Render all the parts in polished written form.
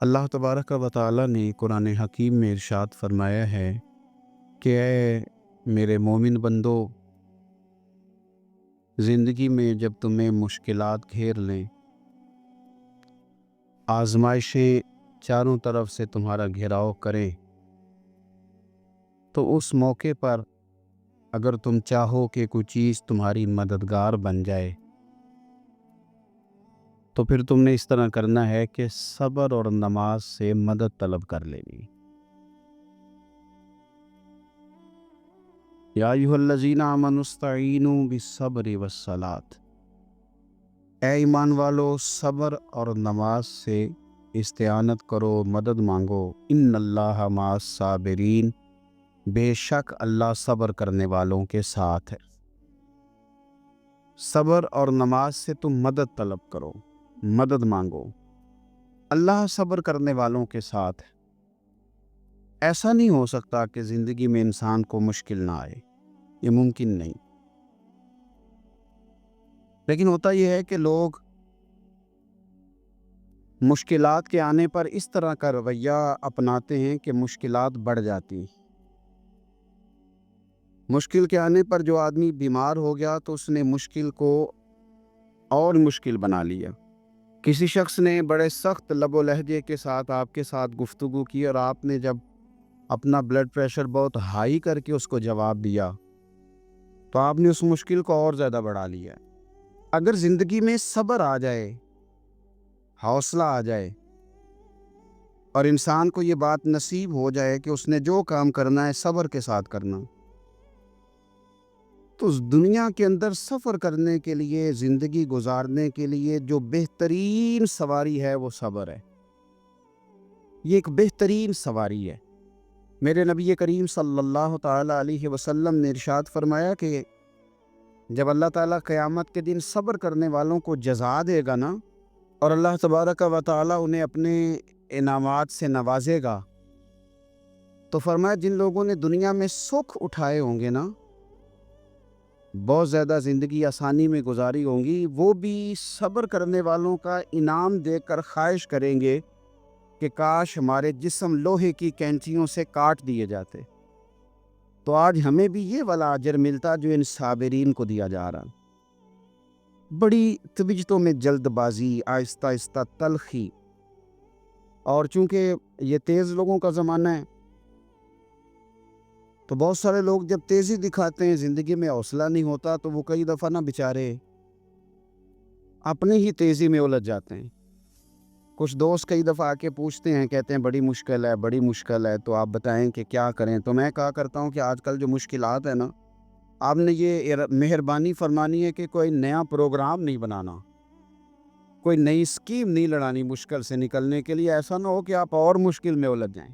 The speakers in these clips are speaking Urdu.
اللہ تبارک و تعالی نے قرآن حکیم میں ارشاد فرمایا ہے کہ اے میرے مومن بندو، زندگی میں جب تمہیں مشکلات گھیر لیں، آزمائشیں چاروں طرف سے تمہارا گھیراؤ کریں، تو اس موقع پر اگر تم چاہو کہ کوئی چیز تمہاری مددگار بن جائے تو پھر تم نے اس طرح کرنا ہے کہ صبر اور نماز سے مدد طلب کر لینی۔ یا ایھا الذین آمنوا استعینوا بالصبر والصلاۃ، اے ایمان والو صبر اور نماز سے استعانت کرو، مدد مانگو۔ ان اللہ مع الصابرین، بے شک اللہ صبر کرنے والوں کے ساتھ ہے۔ صبر اور نماز سے تم مدد طلب کرو، مدد مانگو، اللہ صبر کرنے والوں کے ساتھ ہے۔ ایسا نہیں ہو سکتا کہ زندگی میں انسان کو مشکل نہ آئے، یہ ممکن نہیں۔ لیکن ہوتا یہ ہے کہ لوگ مشکلات کے آنے پر اس طرح کا رویہ اپناتے ہیں کہ مشکلات بڑھ جاتی ہیں۔ مشکل کے آنے پر جو آدمی بیمار ہو گیا تو اس نے مشکل کو اور مشکل بنا لیا۔ کسی شخص نے بڑے سخت لب و لہجے کے ساتھ آپ کے ساتھ گفتگو کی اور آپ نے جب اپنا بلڈ پریشر بہت ہائی کر کے اس کو جواب دیا تو آپ نے اس مشکل کو اور زیادہ بڑھا لیا۔ اگر زندگی میں صبر آ جائے، حوصلہ آ جائے اور انسان کو یہ بات نصیب ہو جائے کہ اس نے جو کام کرنا ہے صبر کے ساتھ کرنا، تو اس دنیا کے اندر سفر کرنے کے لیے، زندگی گزارنے کے لیے جو بہترین سواری ہے وہ صبر ہے۔ یہ ایک بہترین سواری ہے۔ میرے نبی کریم صلی اللہ تعالی علیہ وسلم نے ارشاد فرمایا کہ جب اللہ تعالیٰ قیامت کے دن صبر کرنے والوں کو جزا دے گا نا، اور اللہ تبارک و تعالیٰ انہیں اپنے انعامات سے نوازے گا، تو فرمایا جن لوگوں نے دنیا میں سکھ اٹھائے ہوں گے نا، بہت زیادہ زندگی آسانی میں گزاری ہوں گی، وہ بھی صبر کرنے والوں کا انعام دیکھ کر خواہش کریں گے کہ کاش ہمارے جسم لوہے کی کینچیوں سے کاٹ دیے جاتے، تو آج ہمیں بھی یہ والا اجر ملتا جو ان صابرین کو دیا جا رہا۔ بڑی طبیعتوں میں جلد بازی، آہستہ آہستہ تلخی، اور چونکہ یہ تیز لوگوں کا زمانہ ہے تو بہت سارے لوگ جب تیزی دکھاتے ہیں، زندگی میں حوصلہ نہیں ہوتا، تو وہ کئی دفعہ نا بیچارے اپنی ہی تیزی میں الجھ جاتے ہیں۔ کچھ دوست کئی دفعہ آ کے پوچھتے ہیں، کہتے ہیں بڑی مشکل ہے، بڑی مشکل ہے، تو آپ بتائیں کہ کیا کریں؟ تو میں کہا کرتا ہوں کہ آج کل جو مشکلات ہیں نا، آپ نے یہ مہربانی فرمانی ہے کہ کوئی نیا پروگرام نہیں بنانا، کوئی نئی اسکیم نہیں لڑانی مشکل سے نکلنے کے لیے۔ ایسا نہ ہو کہ آپ اور مشکل میں الجھ جائیں۔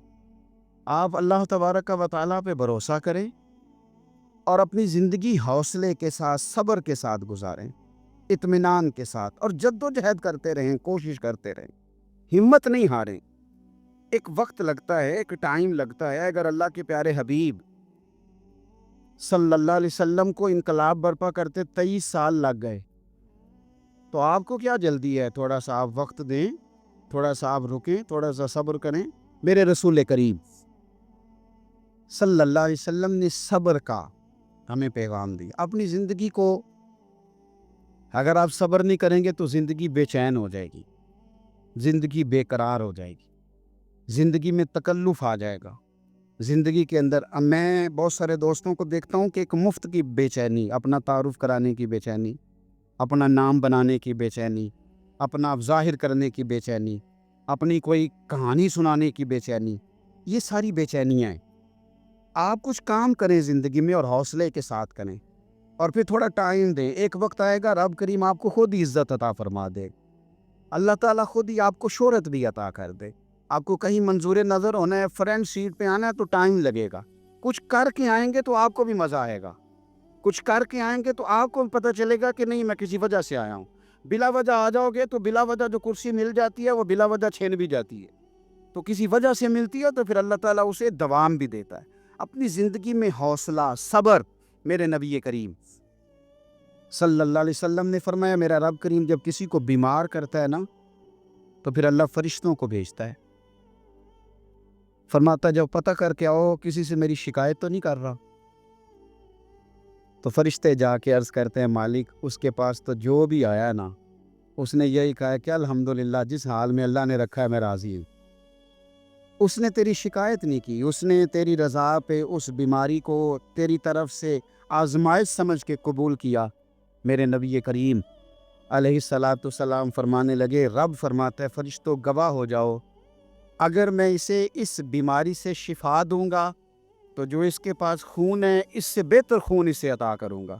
آپ اللہ تبارک و تعالیٰ پہ بھروسہ کریں اور اپنی زندگی حوصلے کے ساتھ، صبر کے ساتھ گزاریں، اطمینان کے ساتھ، اور جد و جہد کرتے رہیں، کوشش کرتے رہیں، ہمت نہیں ہاریں۔ ایک وقت لگتا ہے، ایک ٹائم لگتا ہے۔ اگر اللہ کے پیارے حبیب صلی اللہ علیہ وسلم کو انقلاب برپا کرتے 23 سال لگ گئے، تو آپ کو کیا جلدی ہے؟ تھوڑا سا آپ وقت دیں، تھوڑا سا آپ رکیں، تھوڑا سا صبر کریں۔ میرے رسول کریم صلی اللہ علیہ وسلم نے صبر کا ہمیں پیغام دیا۔ اپنی زندگی کو اگر آپ صبر نہیں کریں گے تو زندگی بے چین ہو جائے گی، زندگی بے قرار ہو جائے گی، زندگی میں تکلف آ جائے گا۔ زندگی کے اندر میں بہت سارے دوستوں کو دیکھتا ہوں کہ ایک مفت کی بے چینی، اپنا تعارف کرانے کی بے چینی، اپنا نام بنانے کی بے چینی، اپنا ظاہر کرنے کی بے چینی، اپنی کوئی کہانی سنانے کی بے چینی، یہ ساری بے چینیاں ہیں۔ آپ کچھ کام کریں زندگی میں اور حوصلے کے ساتھ کریں، اور پھر تھوڑا ٹائم دیں۔ ایک وقت آئے گا رب کریم آپ کو خود ہی عزت عطا فرما دے، اللہ تعالیٰ خود ہی آپ کو شہرت بھی عطا کر دے۔ آپ کو کہیں منظور نظر ہونا ہے، فرنٹ سیٹ پہ آنا ہے تو ٹائم لگے گا۔ کچھ کر کے آئیں گے تو آپ کو بھی مزہ آئے گا، کچھ کر کے آئیں گے تو آپ کو پتہ چلے گا کہ نہیں میں کسی وجہ سے آیا ہوں۔ بلا وجہ آ جاؤ گے تو بلا وجہ جو کرسی مل جاتی ہے وہ بلا وجہ چھین بھی جاتی ہے، تو کسی وجہ سے ملتی ہے تو پھر اللہ تعالیٰ اسے دوام بھی دیتا ہے۔ اپنی زندگی میں حوصلہ، صبر۔ میرے نبی کریم صلی اللہ علیہ وسلم نے فرمایا میرا رب کریم جب کسی کو بیمار کرتا ہے نا تو پھر اللہ فرشتوں کو بھیجتا ہے فرماتا جب پتہ کر کے آؤ کسی سے میری شکایت تو نہیں کر رہا. تو فرشتے جا کے عرض کرتے ہیں مالک اس کے پاس تو جو بھی آیا نا اس نے یہی کہا کہ الحمدللہ جس حال میں اللہ نے رکھا ہے میں راضی ہوں. اس نے تیری شکایت نہیں کی، اس نے تیری رضا پہ اس بیماری کو تیری طرف سے آزمائش سمجھ کے قبول کیا. میرے نبی کریم علیہ الصلاۃ والسلام فرمانے لگے، رب فرماتا ہے فرشتوں گواہ ہو جاؤ، اگر میں اسے اس بیماری سے شفا دوں گا تو جو اس کے پاس خون ہے اس سے بہتر خون اسے عطا کروں گا،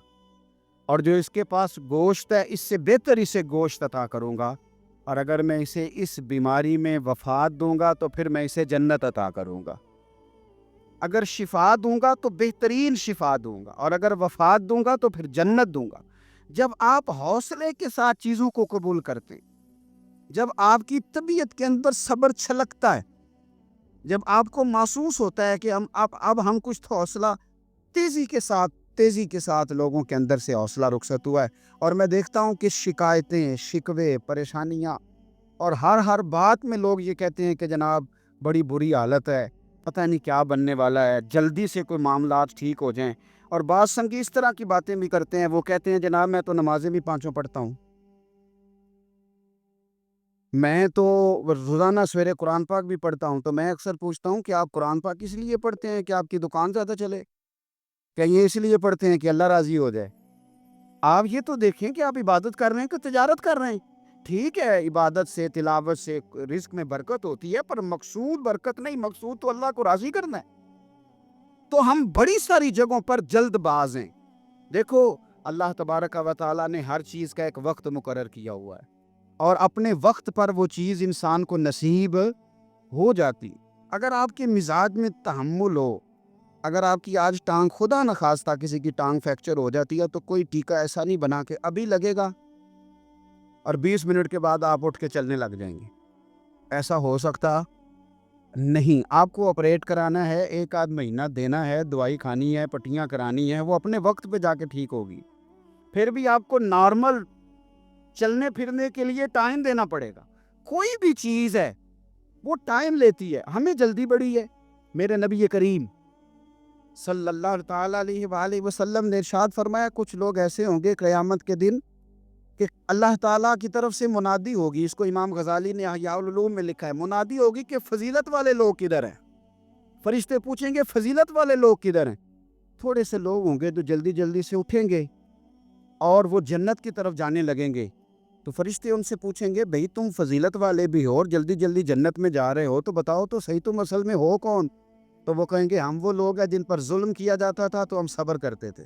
اور جو اس کے پاس گوشت ہے اس سے بہتر اسے گوشت عطا کروں گا، اور اگر میں اسے اس بیماری میں وفات دوں گا تو پھر میں اسے جنت عطا کروں گا. اگر شفا دوں گا تو بہترین شفا دوں گا، اور اگر وفات دوں گا تو پھر جنت دوں گا. جب آپ حوصلے کے ساتھ چیزوں کو قبول کرتے ہیں، جب آپ کی طبیعت کے اندر صبر چھلکتا ہے، جب آپ کو محسوس ہوتا ہے کہ اب ہم کچھ تو حوصلہ تیزی کے ساتھ لوگوں کے اندر سے حوصلہ رخصت ہوا ہے. اور میں دیکھتا ہوں کہ شکایتیں، شکوے، پریشانیاں اور ہر بات میں لوگ یہ کہتے ہیں کہ جناب بڑی بری حالت ہے، پتہ نہیں کیا بننے والا ہے، جلدی سے کوئی معاملات ٹھیک ہو جائیں. اور بعض سنگی اس طرح کی باتیں بھی کرتے ہیں، وہ کہتے ہیں جناب میں تو نمازیں بھی 5 پڑھتا ہوں، میں تو روزانہ سویرے قرآن پاک بھی پڑھتا ہوں. تو میں اکثر پوچھتا ہوں کہ آپ قرآن پاک اس لیے پڑھتے ہیں کہ آپ کی دکان زیادہ چلے، کہ یہ اس لیے پڑھتے ہیں کہ اللہ راضی ہو جائے؟ آپ یہ تو دیکھیں کہ آپ عبادت کر رہے ہیں کہ تجارت کر رہے ہیں. ٹھیک ہے عبادت سے تلاوت سے رزق میں برکت ہوتی ہے، پر مقصود برکت نہیں، مقصود تو اللہ کو راضی کرنا ہے. تو ہم بڑی ساری جگہوں پر جلد باز ہیں. دیکھو اللہ تبارک و تعالیٰ نے ہر چیز کا ایک وقت مقرر کیا ہوا ہے، اور اپنے وقت پر وہ چیز انسان کو نصیب ہو جاتی. اگر آپ کے مزاج میں تحمل ہو، اگر آپ کی آج ٹانگ خدا نخواستہ کسی کی ٹانگ فریکچر ہو جاتی ہے تو کوئی ٹیکا ایسا نہیں بنا کہ ابھی لگے گا اور 20 منٹ کے بعد آپ اٹھ کے چلنے لگ جائیں گے. ایسا ہو سکتا نہیں. آپ کو آپریٹ کرانا ہے، 1 مہینہ دینا ہے، دوائی کھانی ہے، پٹیاں کرانی ہے، وہ اپنے وقت پہ جا کے ٹھیک ہوگی. پھر بھی آپ کو نارمل چلنے پھرنے کے لیے ٹائم دینا پڑے گا. کوئی بھی چیز ہے وہ ٹائم لیتی ہے، ہمیں جلدی بڑی ہے. میرے نبی کریم صلی اللہ تعالیٰ علیہ وآلہ وسلم نے ارشاد فرمایا کچھ لوگ ایسے ہوں گے قیامت کے دن کہ اللہ تعالیٰ کی طرف سے منادی ہوگی، اس کو امام غزالی نے احیاء العلوم میں لکھا ہے، منادی ہوگی کہ فضیلت والے لوگ کدھر ہیں؟ فرشتے پوچھیں گے فضیلت والے لوگ کدھر ہیں؟ تھوڑے سے لوگ ہوں گے جو جلدی جلدی سے اٹھیں گے اور وہ جنت کی طرف جانے لگیں گے. تو فرشتے ان سے پوچھیں گے بھئی تم فضیلت والے بھی ہو اور جلدی جلدی جنت میں جا رہے ہو، تو بتاؤ تو صحیح تم اصل میں ہو کون؟ تو وہ کہیں گے ہم وہ لوگ ہیں جن پر ظلم کیا جاتا تھا تو ہم صبر کرتے تھے،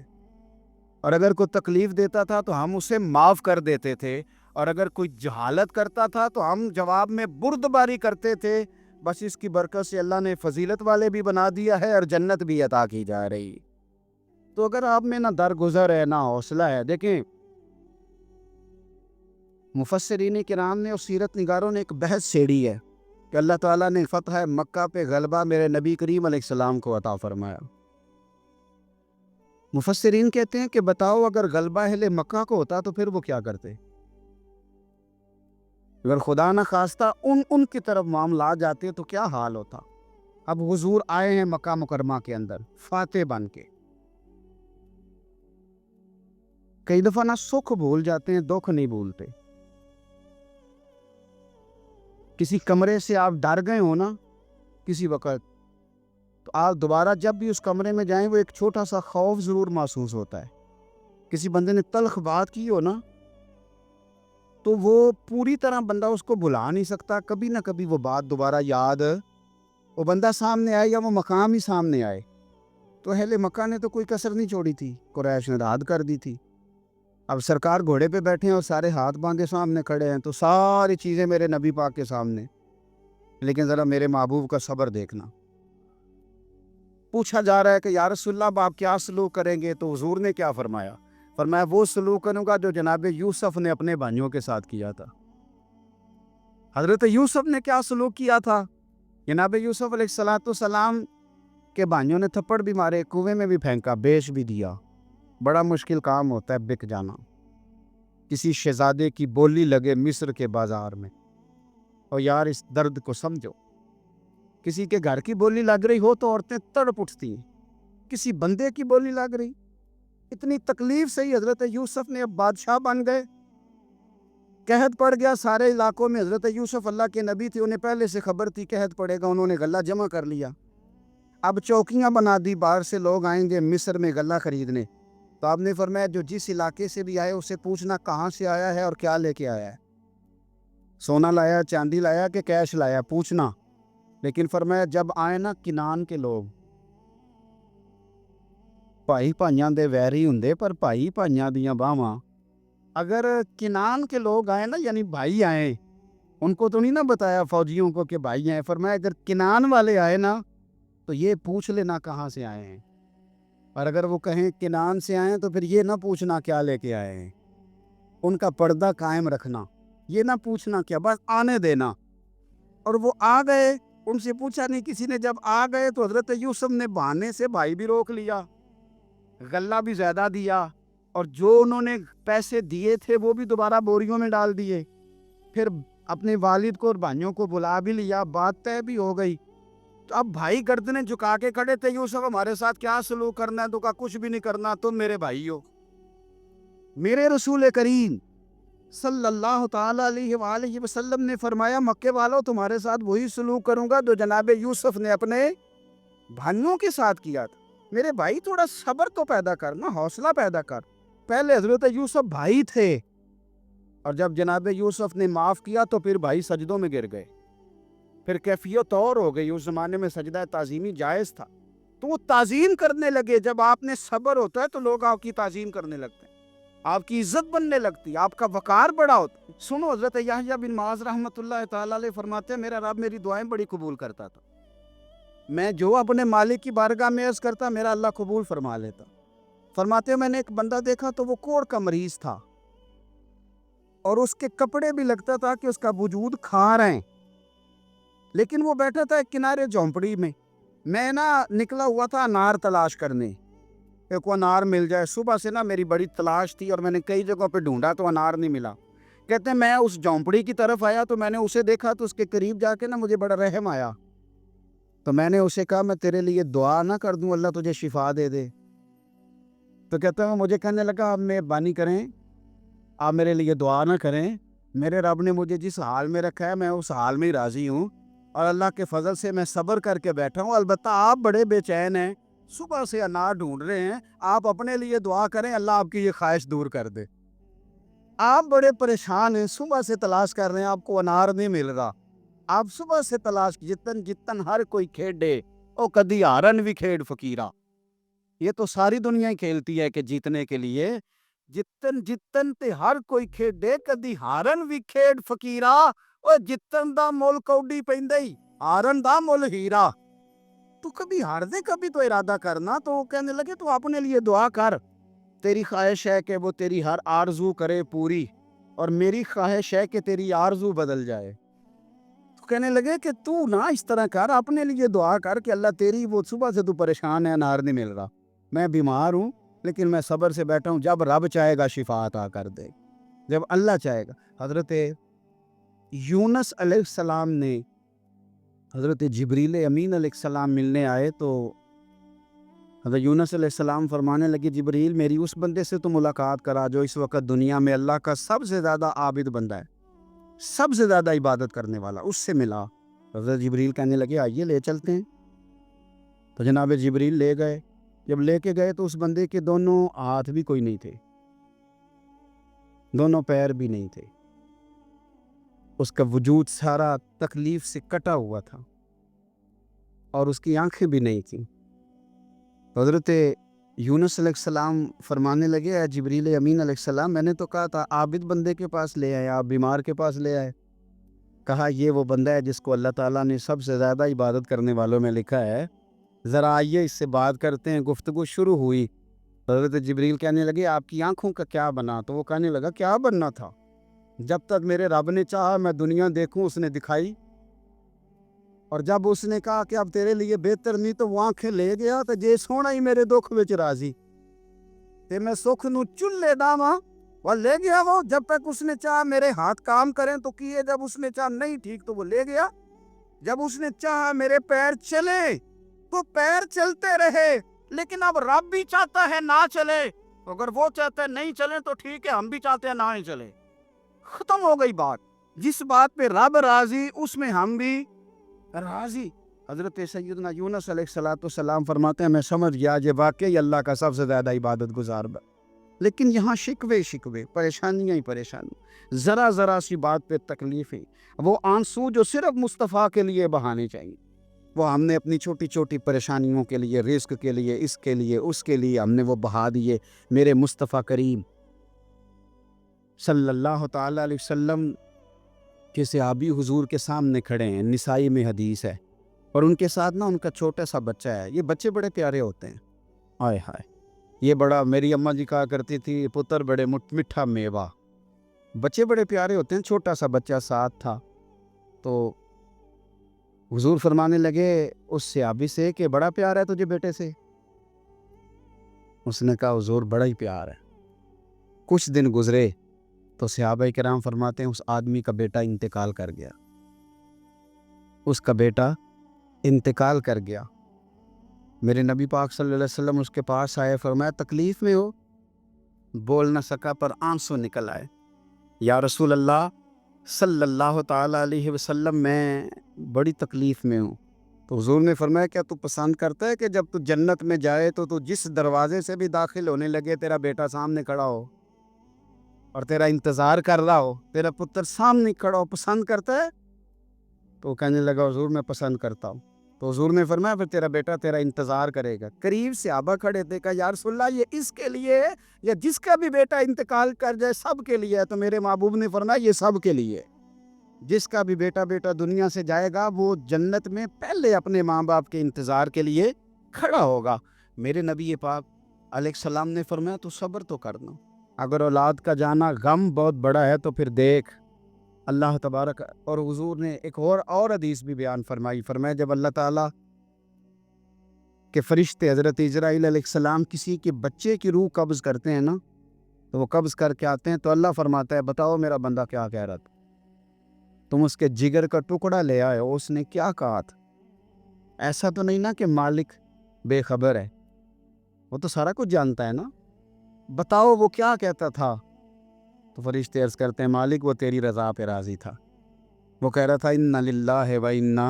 اور اگر کوئی تکلیف دیتا تھا تو ہم اسے معاف کر دیتے تھے، اور اگر کوئی جہالت کرتا تھا تو ہم جواب میں بردباری کرتے تھے. بس اس کی برکت سے اللہ نے فضیلت والے بھی بنا دیا ہے اور جنت بھی عطا کی جا رہی. تو اگر آپ میں نہ درگزر ہے نہ حوصلہ ہے، دیکھیں مفسرین کرام نے اور سیرت نگاروں نے ایک بحث چھیڑی ہے کہ اللہ تعالیٰ نے فتح مکہ پہ غلبہ میرے نبی کریم علیہ السلام کو عطا فرمایا. مفسرین کہتے ہیں کہ بتاؤ اگر غلبہ اہل مکہ کو ہوتا تو پھر وہ کیا کرتے؟ اگر خدا نہ خواستہ ان کی طرف معاملات جاتے تو کیا حال ہوتا؟ اب حضور آئے ہیں مکہ مکرمہ کے اندر فاتح بن کے. کئی دفعہ نہ سکھ بھول جاتے ہیں، دکھ نہیں بھولتے. کسی کمرے سے آپ ڈر گئے ہو نا کسی وقت، تو آپ دوبارہ جب بھی اس کمرے میں جائیں وہ ایک چھوٹا سا خوف ضرور محسوس ہوتا ہے. کسی بندے نے تلخ بات کی ہو نا تو وہ پوری طرح بندہ اس کو بھلا نہیں سکتا، کبھی نہ کبھی وہ بات دوبارہ یاد، وہ بندہ سامنے آئے یا وہ مقام ہی سامنے آئے. تو اہل مکہ نے تو کوئی کسر نہیں چھوڑی تھی، قریش نے رعد کر دی تھی. اب سرکار گھوڑے پہ بیٹھے ہیں اور سارے ہاتھ باندھے سامنے کھڑے ہیں، تو ساری چیزیں میرے نبی پاک کے سامنے، لیکن ذرا میرے محبوب کا صبر دیکھنا. پوچھا جا رہا ہے کہ یا رسول اللہ آپ کیا سلوک کریں گے؟ تو حضور نے کیا فرمایا؟ فرمایا وہ سلوک کروں گا جو جناب یوسف نے اپنے بھائیوں کے ساتھ کیا تھا. حضرت یوسف نے کیا سلوک کیا تھا؟ جناب یوسف علیہ السلام کے بھائیوں نے تھپڑ بھی مارے، کنویں میں بھی پھینکا، بیچ بھی دیا. بڑا مشکل کام ہوتا ہے بک جانا. کسی شہزادے کی بولی لگے مصر کے بازار میں، اور یار اس درد کو سمجھو. کسی کے گھر کی بولی لگ رہی ہو تو عورتیں تڑپ اٹھتی ہیں، کسی بندے کی بولی لگ رہی، اتنی تکلیف سے ہی حضرت یوسف نے اب بادشاہ بن گئے، قحط پڑ گیا سارے علاقوں میں۔ حضرت یوسف اللہ کے نبی تھے، انہیں پہلے سے خبر تھی قحط پڑے گا، انہوں نے غلہ جمع کر لیا، اب چوکیاں بنا دی، باہر سے لوگ آئیں گے مصر میں غلہ خریدنے، تو آپ نے فرمایا جو جس علاقے سے بھی آئے اسے پوچھنا کہاں سے آیا ہے اور کیا لے کے آیا ہے، سونا لایا چاندی لایا کہ کیش لایا، پوچھنا۔ لیکن فرمایا جب آئے نا کنان کے لوگ، بھائی بھائیاں دے ویری ہوندے پر بھائی بھائیاں دیاں باواں، اگر کنان کے لوگ آئے نا یعنی بھائی آئے، ان کو تو نہیں نا بتایا فوجیوں کو کہ بھائی ہیں، فرمایا اگر کنان والے آئے نا تو یہ پوچھ لینا کہاں سے آئے ہیں، اور اگر وہ کہیں کنان سے آئے تو پھر یہ نہ پوچھنا کیا لے کے آئے ہیں، ان کا پردہ قائم رکھنا، یہ نہ پوچھنا کیا، بس آنے دینا۔ اور وہ آ گئے، ان سے پوچھا نہیں کسی نے، جب آ گئے تو حضرت یوسف نے بہانے سے بھائی بھی روک لیا، غلہ بھی زیادہ دیا، اور جو انہوں نے پیسے دیے تھے وہ بھی دوبارہ بوریوں میں ڈال دیے، پھر اپنے والد کو اور بھائیوں کو بلا بھی لیا، بات طے بھی ہو گئی۔ تو اب بھائی گردنیں جھکا کے کھڑے تھے، یوسف ہمارے ساتھ کیا سلوک کرنا ہے؟ تو کہا کچھ بھی نہیں کرنا، تم میرے بھائی ہو، میرے رسول کریم صلی اللہ تعالی علیہ وآلہ وسلم نے فرمایا مکے والوں تمہارے ساتھ وہی سلوک کروں گا جو جناب یوسف نے اپنے بھائیوں کے ساتھ کیا تھا۔ میرے بھائی تھوڑا صبر تو پیدا کر نا، حوصلہ پیدا کر۔ پہلے حضرت یوسف بھائی تھے، اور جب جناب یوسف نے معاف کیا تو پھر بھائی سجدوں میں گر گئے، پھر کیفیت اور ہو گئی۔ اس زمانے میں سجدہ تعظیمی جائز تھا، تو وہ تعظیم کرنے لگے۔ جب آپ نے صبر ہوتا ہے تو لوگ آپ کی تعظیم کرنے لگتے ہیں، آپ کی عزت بننے لگتی، آپ کا وقار بڑا ہوتا۔ سنو، حضرت یحییٰ بن معاذ رحمۃ اللہ تعالی علیہ فرماتے ہیں میرا رب میری دعائیں بڑی قبول کرتا تھا، میں جو اپنے مالک کی بارگاہ میں عرض کرتا میرا اللہ قبول فرما لیتا۔ فرماتے ہیں میں نے ایک بندہ دیکھا تو وہ کوڑ کا مریض تھا، اور اس کے کپڑے بھی لگتا تھا کہ اس کا وجود کھا رہے ہیں، لیکن وہ بیٹھا تھا ایک کنارے جھونپڑی میں۔ میں نکلا ہوا تھا انار تلاش کرنے کہ کوئی انار مل جائے، صبح سے میری بڑی تلاش تھی اور میں نے کئی جگہوں پہ ڈھونڈا تو انار نہیں ملا۔ کہتے ہیں میں اس جھونپڑی کی طرف آیا تو میں نے اسے دیکھا تو اس کے قریب جا کے مجھے بڑا رحم آیا، تو میں نے اسے کہا میں تیرے لیے دعا نہ کر دوں اللہ تجھے شفا دے دے؟ تو کہتا ہے مجھے کہنے لگا آپ مہربانی کریں، آپ میرے لیے دعا نہ کریں، میرے رب نے مجھے جس حال میں رکھا ہے میں اس حال میں ہی راضی ہوں، اور اللہ کے فضل سے میں صبر کر کے بیٹھا ہوں۔ البتہ آپ بڑے بے چین ہیں، صبح سے انار ڈھونڈ رہے ہیں، آپ اپنے لیے دعا کریں اللہ آپ کی یہ خواہش دور کر دے۔ آپ بڑے پریشان ہیں، صبح سے تلاش کر رہے ہیں، آپ کو انار نہیں مل رہا، آپ صبح سے تلاش، جتن ہر کوئی کھیڈے او کدی ہارن بھی کھیڈ فقیرا، یہ تو ساری دنیا ہی کھیلتی ہے کہ جیتنے کے لیے، جتن تے ہر کوئی کھیڈے کدی ہارن بھی کھیڈ فقیرا، او جتن دا مول کوڈی پیندے ہارن دا مول ہیرا۔ تو کبھی ہار دے، کبھی تو ارادہ کرنا۔ تو وہ کہنے لگے تو اپنے لیے دعا کر، تیری خواہش ہے کہ وہ تیری ہر آرزو کرے پوری، اور میری خواہش ہے کہ تیری آرزو بدل جائے۔ تو کہنے لگے کہ تو نہ اس طرح کر، اپنے لیے دعا کر کہ اللہ تیری، وہ صبح سے تو پریشان ہے انار نہیں مل رہا، میں بیمار ہوں لیکن میں صبر سے بیٹھا ہوں، جب رب چاہے گا شفا عطا کر دے، جب اللہ چاہے گا۔ حضرت یونس علیہ السلام نے حضرت جبریل امین علیہ السلام ملنے آئے تو حضرت یونس علیہ السلام فرمانے لگے جبریل میری اس بندے سے تو ملاقات کرا جو اس وقت دنیا میں اللہ کا سب سے زیادہ عابد بندہ ہے، سب سے زیادہ عبادت کرنے والا، اس سے ملا۔ حضرت جبریل کہنے لگے آئیے لے چلتے ہیں۔ تو جناب جبریل لے گئے، جب لے کے گئے تو اس بندے کے دونوں ہاتھ بھی کوئی نہیں تھے، دونوں پیر بھی نہیں تھے، اس کا وجود سارا تکلیف سے کٹا ہوا تھا، اور اس کی آنکھیں بھی نہیں تھیں۔ حضرت یونس علیہ السلام فرمانے لگے اے جبریل امین علیہ السلام میں نے تو کہا تھا عابد بندے کے پاس لے آئے، آپ بیمار کے پاس لے آئے؟ کہا یہ وہ بندہ ہے جس کو اللہ تعالیٰ نے سب سے زیادہ عبادت کرنے والوں میں لکھا ہے، ذرا آئیے اس سے بات کرتے ہیں۔ گفتگو شروع ہوئی، حضرت جبریل کہنے لگے آپ کی آنکھوں کا کیا بنا؟ تو وہ کہنے لگا کیا بننا تھا، جب تک میرے رب نے چاہا میں دنیا دیکھوں اس نے دکھائی، اور جب اس نے کہا کہ اب تیرے لیے بہتر نہیں تو وہ آنکھیں لے گیا، تو جے سونا ہی میرے دکھ وچ راضی تے میں سکھ نو چلے داواں، وہ لے گیا۔ وہ جب تک اس نے چاہا میرے ہاتھ کام کریں تو کیے، جب اس نے چاہا نہیں ٹھیک تو وہ لے گیا۔ جب اس نے چاہا میرے پیر چلے تو پیر چلتے رہے، لیکن اب رب بھی چاہتا ہے نہ چلے، اگر وہ چاہتا ہے نہیں چلے تو ٹھیک ہے، ہم بھی چاہتے ہیں نہ ہی چلے، ختم ہو گئی بات۔ جس بات پہ رب راضی اس میں ہم بھی راضی۔ حضرت سیدنا یونس علیہ السلام فرماتے ہیں میں سمجھ گیا یہ واقعی اللہ کا سب سے زیادہ عبادت گزار بندہ، لیکن یہاں شکوے پریشانیاں ہی پریشانی، ذرا ذرا سی بات پہ تکلیفیں، وہ آنسو جو صرف مصطفیٰ کے لیے بہانے چاہیے، وہ ہم نے اپنی چھوٹی چھوٹی پریشانیوں کے لیے، رزق کے لیے، اس کے لیے اس کے لیے ہم نے وہ بہا دیے۔ میرے مصطفیٰ کریم صلی اللہ تعالی علیہ وسلم کے صحابی حضور کے سامنے کھڑے ہیں، نسائی میں حدیث ہے، اور ان کے ساتھ نا ان کا چھوٹا سا بچہ ہے۔ یہ بچے بڑے پیارے ہوتے ہیں، آئے ہائے، یہ بڑا، میری اماں جی کہا کرتی تھی پتر بڑے میٹھا میوہ، بچے بڑے پیارے ہوتے ہیں۔ چھوٹا سا بچہ ساتھ تھا، تو حضور فرمانے لگے اس صحابی سے کہ بڑا پیار ہے تجھے بیٹے سے؟ اس نے کہا حضور بڑا ہی پیار ہے۔ کچھ دن گزرے تو صحابہ کرام فرماتے ہیں اس آدمی کا بیٹا انتقال کر گیا، اس کا بیٹا انتقال کر گیا۔ میرے نبی پاک صلی اللہ علیہ وسلم اس کے پاس آئے، فرمایا تکلیف میں ہو؟ بول نہ سکا پر آنسو نکل آئے، یا رسول اللہ صلی اللہ تعالی علیہ وسلم میں بڑی تکلیف میں ہوں۔ تو حضور نے فرمایا کیا تو پسند کرتا ہے کہ جب تو جنت میں جائے تو جس دروازے سے بھی داخل ہونے لگے تیرا بیٹا سامنے کھڑا ہو اور تیرا انتظار کر رہا ہو، تیرا پتر سامنے کھڑا ہو، پسند کرتا ہے؟ تو وہ کہنے لگا حضور میں پسند کرتا ہوں۔ تو حضور نے فرمایا پھر تیرا بیٹا تیرا انتظار کرے گا۔ قریب صحابہ کھڑے تھے، کہا یا رسول اللہ یہ اس کے لیے ہے یا جس کا بھی بیٹا انتقال کر جائے سب کے لیے ہے؟ تو میرے محبوب نے فرمایا یہ سب کے لیے، جس کا بھی بیٹا دنیا سے جائے گا وہ جنت میں پہلے اپنے ماں باپ کے انتظار کے لیے کھڑا ہوگا۔ میرے نبی پاک علیہ السلام نے فرمایا تو صبر تو کرنا، اگر اولاد کا جانا غم بہت بڑا ہے تو پھر دیکھ اللہ تبارک۔ اور حضور نے ایک اور حدیث بھی بیان فرمایا جب اللہ تعالیٰ کے فرشتے حضرت اسرائیل علیہ السلام کسی کے بچے کی روح قبض کرتے ہیں نا، تو وہ قبض کر کے آتے ہیں تو اللہ فرماتا ہے بتاؤ میرا بندہ کیا کہہ رہا تھا، تم اس کے جگر کا ٹکڑا لے آئے ہو، اس نے کیا کہا تھا؟ ایسا تو نہیں نا کہ مالک بے خبر ہے، وہ تو سارا کچھ جانتا ہے نا، بتاؤ وہ کیا کہتا تھا؟ تو فرشتے عرض کرتے ہیں مالک وہ تیری رضا پہ راضی تھا، وہ کہہ رہا تھا انا للہ و انا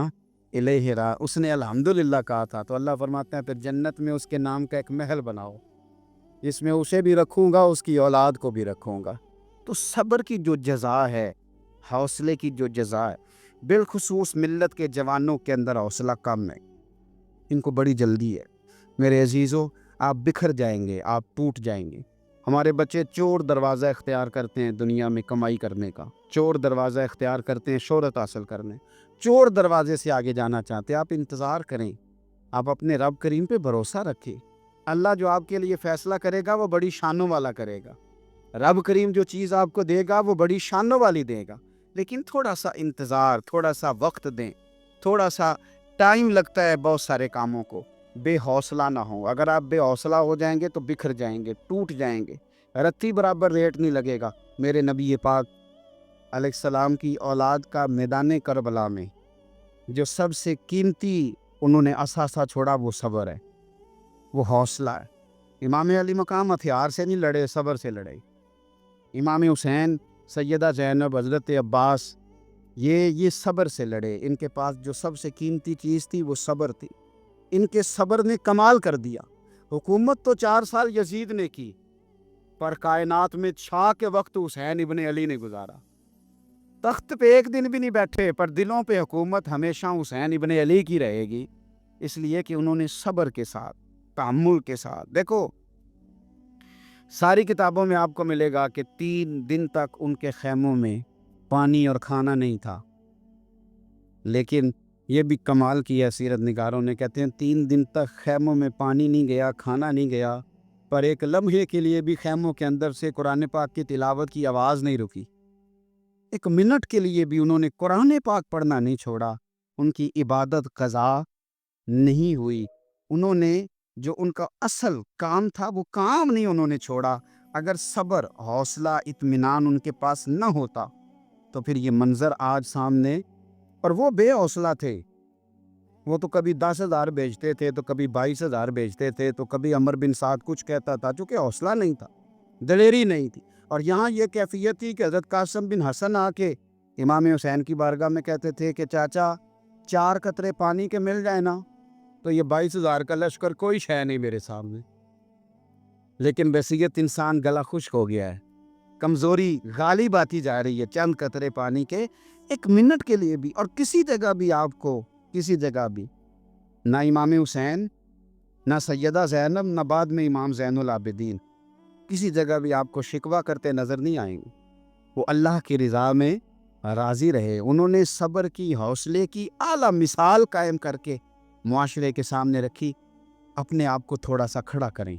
الیہ راجعون، اس نے الحمدللہ کہا تھا۔ تو اللہ فرماتے ہیں پھر جنت میں اس کے نام کا ایک محل بناؤ، جس میں اسے بھی رکھوں گا اس کی اولاد کو بھی رکھوں گا۔ تو صبر کی جو جزا ہے، حوصلے کی جو جزا ہے، بالخصوص ملت کے جوانوں کے اندر حوصلہ کم ہے، ان کو بڑی جلدی ہے۔ میرے عزیزو آپ بکھر جائیں گے، آپ ٹوٹ جائیں گے۔ ہمارے بچے چور دروازہ اختیار کرتے ہیں دنیا میں کمائی کرنے کا، چور دروازہ اختیار کرتے ہیں شہرت حاصل کرنے، چور دروازے سے آگے جانا چاہتے ہیں۔ آپ انتظار کریں، آپ اپنے رب کریم پہ بھروسہ رکھیں، اللہ جو آپ کے لیے فیصلہ کرے گا وہ بڑی شانوں والا کرے گا، رب کریم جو چیز آپ کو دے گا وہ بڑی شانوں والی دے گا، لیکن تھوڑا سا انتظار، تھوڑا سا وقت دیں، تھوڑا سا ٹائم لگتا ہے بہت سارے کاموں کو۔ بے حوصلہ نہ ہو، اگر آپ بے حوصلہ ہو جائیں گے تو بکھر جائیں گے، ٹوٹ جائیں گے، رتی برابر ریٹ نہیں لگے گا۔ میرے نبی پاک علیہ السلام کی اولاد کا میدان کربلا میں جو سب سے قیمتی انہوں نے اثاثہ چھوڑا وہ صبر ہے، وہ حوصلہ ہے۔ امام علی مقام ہتھیار سے نہیں لڑے، صبر سے لڑے۔ امام حسین، سیدہ زینب، حضرت عباس، یہ صبر سے لڑے۔ ان کے پاس جو سب سے قیمتی چیز تھی وہ صبر تھی، ان کے صبر نے کمال کر دیا۔ حکومت تو 4 سال یزید نے کی، پر کائنات میں چھا کے وقت حسین ابن علی نے گزارا۔ تخت پہ ایک دن بھی نہیں بیٹھے، پر دلوں پہ حکومت ہمیشہ حسین ابن علی کی رہے گی، اس لیے کہ انہوں نے صبر کے ساتھ، تحمل کے ساتھ۔ دیکھو ساری کتابوں میں آپ کو ملے گا کہ 3 دن تک ان کے خیموں میں پانی اور کھانا نہیں تھا، لیکن یہ بھی کمال کیا سیرت نگاروں نے، کہتے ہیں 3 دن تک خیموں میں پانی نہیں گیا، کھانا نہیں گیا، پر ایک لمحے کے لیے بھی خیموں کے اندر سے قرآن پاک کی تلاوت کی آواز نہیں رکی، ایک منٹ کے لیے بھی انہوں نے قرآن پاک پڑھنا نہیں چھوڑا، ان کی عبادت قضا نہیں ہوئی، انہوں نے جو ان کا اصل کام تھا وہ کام نہیں انہوں نے چھوڑا۔ اگر صبر، حوصلہ، اطمینان ان کے پاس نہ ہوتا تو پھر یہ منظر آج سامنے اور وہ بے حوصلہ تھے. وہ تو کبھی 10,000 بیچتے تھے تو کبھی 22,000 بیچتے تھے تو کبھی عمر بن سعد کچھ کہتا تھا، چونکہ حوصلہ نہیں تھا، دلیری نہیں تھی. اور یہاں یہ کیفیت تھی کہ حضرت قاسم بن حسن آ کے امام حسین کی بارگاہ میں کہتے تھے کہ چاچا 4 قطرے پانی کے مل جائے نا تو یہ 22,000 کا لشکر کوئی شے نہیں میرے سامنے. لیکن بحیثیت انسان گلا خشک ہو گیا ہے، کمزوری غالب آتی جا رہی ہے. چند قطرے پانی کے 1 منٹ کے لیے بھی، اور کسی جگہ بھی آپ کو، کسی جگہ بھی، نہ امام حسین، نہ سیدہ زینب، نہ بعد میں امام زین العابدین، کسی جگہ بھی آپ کو شکوہ کرتے نظر نہیں آئیں گے. وہ اللہ کی رضا میں راضی رہے. انہوں نے صبر کی، حوصلے کی اعلیٰ مثال قائم کر کے معاشرے کے سامنے رکھی. اپنے آپ کو تھوڑا سا کھڑا کریں.